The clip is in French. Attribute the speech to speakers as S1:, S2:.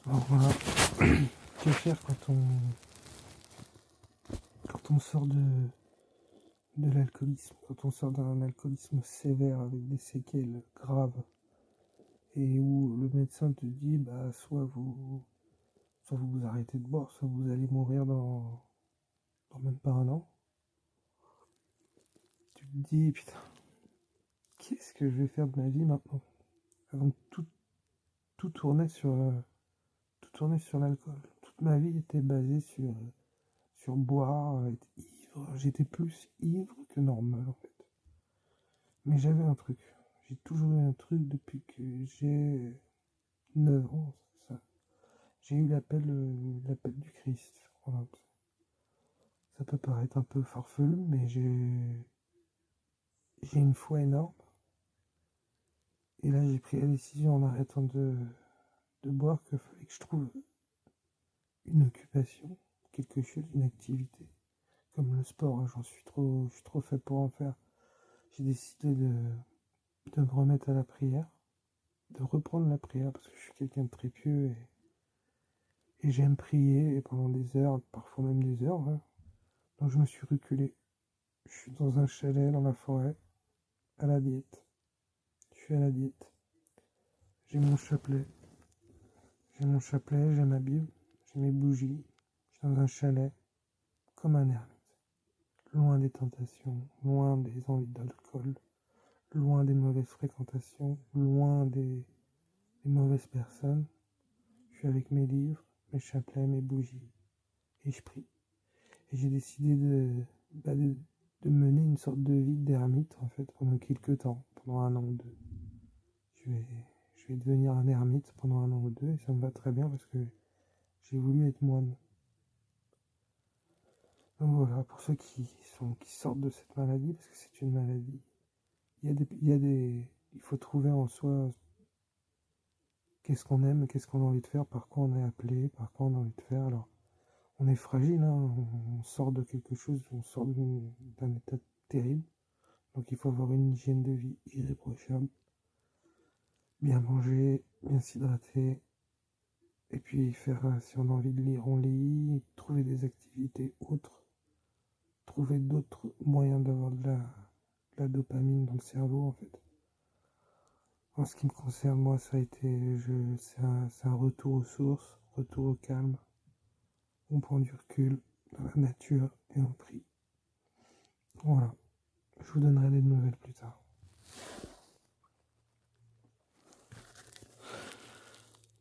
S1: Alors voilà, que faire quand on sort de l'alcoolisme, quand on sort d'un alcoolisme sévère avec des séquelles graves et où le médecin te dit bah soit vous arrêtez de boire, soit vous allez mourir dans même pas un an. Tu te dis putain, qu'est-ce que je vais faire de ma vie maintenant? Avant tout tournait sur l'alcool. Toute ma vie était basée sur boire, être ivre. J'étais plus ivre que normal en fait. Mais j'avais un truc. J'ai toujours eu un truc depuis que j'ai 9 ans, c'est ça. J'ai eu l'appel du Christ. Voilà. Ça peut paraître un peu farfelu, mais j'ai une foi énorme. Et là, j'ai pris la décision en arrêtant de boire qu'il fallait que je trouve une occupation, quelque chose, une activité. Comme le sport, hein, je suis trop fait pour en faire. J'ai décidé de me remettre à la prière, de reprendre la prière parce que je suis quelqu'un de très pieux et j'aime prier et pendant des heures, parfois même des heures. Hein. Donc je me suis reculé. Je suis dans un chalet dans la forêt, à la diète. Je suis à la diète. J'ai mon chapelet. J'ai ma Bible, j'ai mes bougies. Je suis dans un chalet, comme un ermite. Loin des tentations, loin des envies d'alcool, loin des mauvaises fréquentations, loin des mauvaises personnes. Je suis avec mes livres, mes chapelets, mes bougies. Et je prie. Et j'ai décidé de mener une sorte de vie d'ermite, en fait, pendant quelques temps, pendant un an ou deux. Je vais devenir un ermite pendant un an ou deux, et ça me va très bien parce que j'ai voulu être moine. Donc voilà, pour ceux qui sortent de cette maladie, parce que c'est une maladie, il faut trouver en soi qu'est-ce qu'on aime, qu'est-ce qu'on a envie de faire, par quoi on est appelé, par quoi on a envie de faire. Alors, on est fragile, hein, on sort de quelque chose, on sort d'un état terrible. Donc il faut avoir une hygiène de vie irréprochable, bien manger, bien s'hydrater, et puis faire, si on a envie de lire, on lit, trouver des activités autres, trouver d'autres moyens d'avoir de la dopamine dans le cerveau en fait. En ce qui me concerne, moi, ça a été, c'est un retour aux sources, retour au calme. On prend du recul dans la nature et on prie. Voilà. Je vous donnerai des nouvelles plus tard.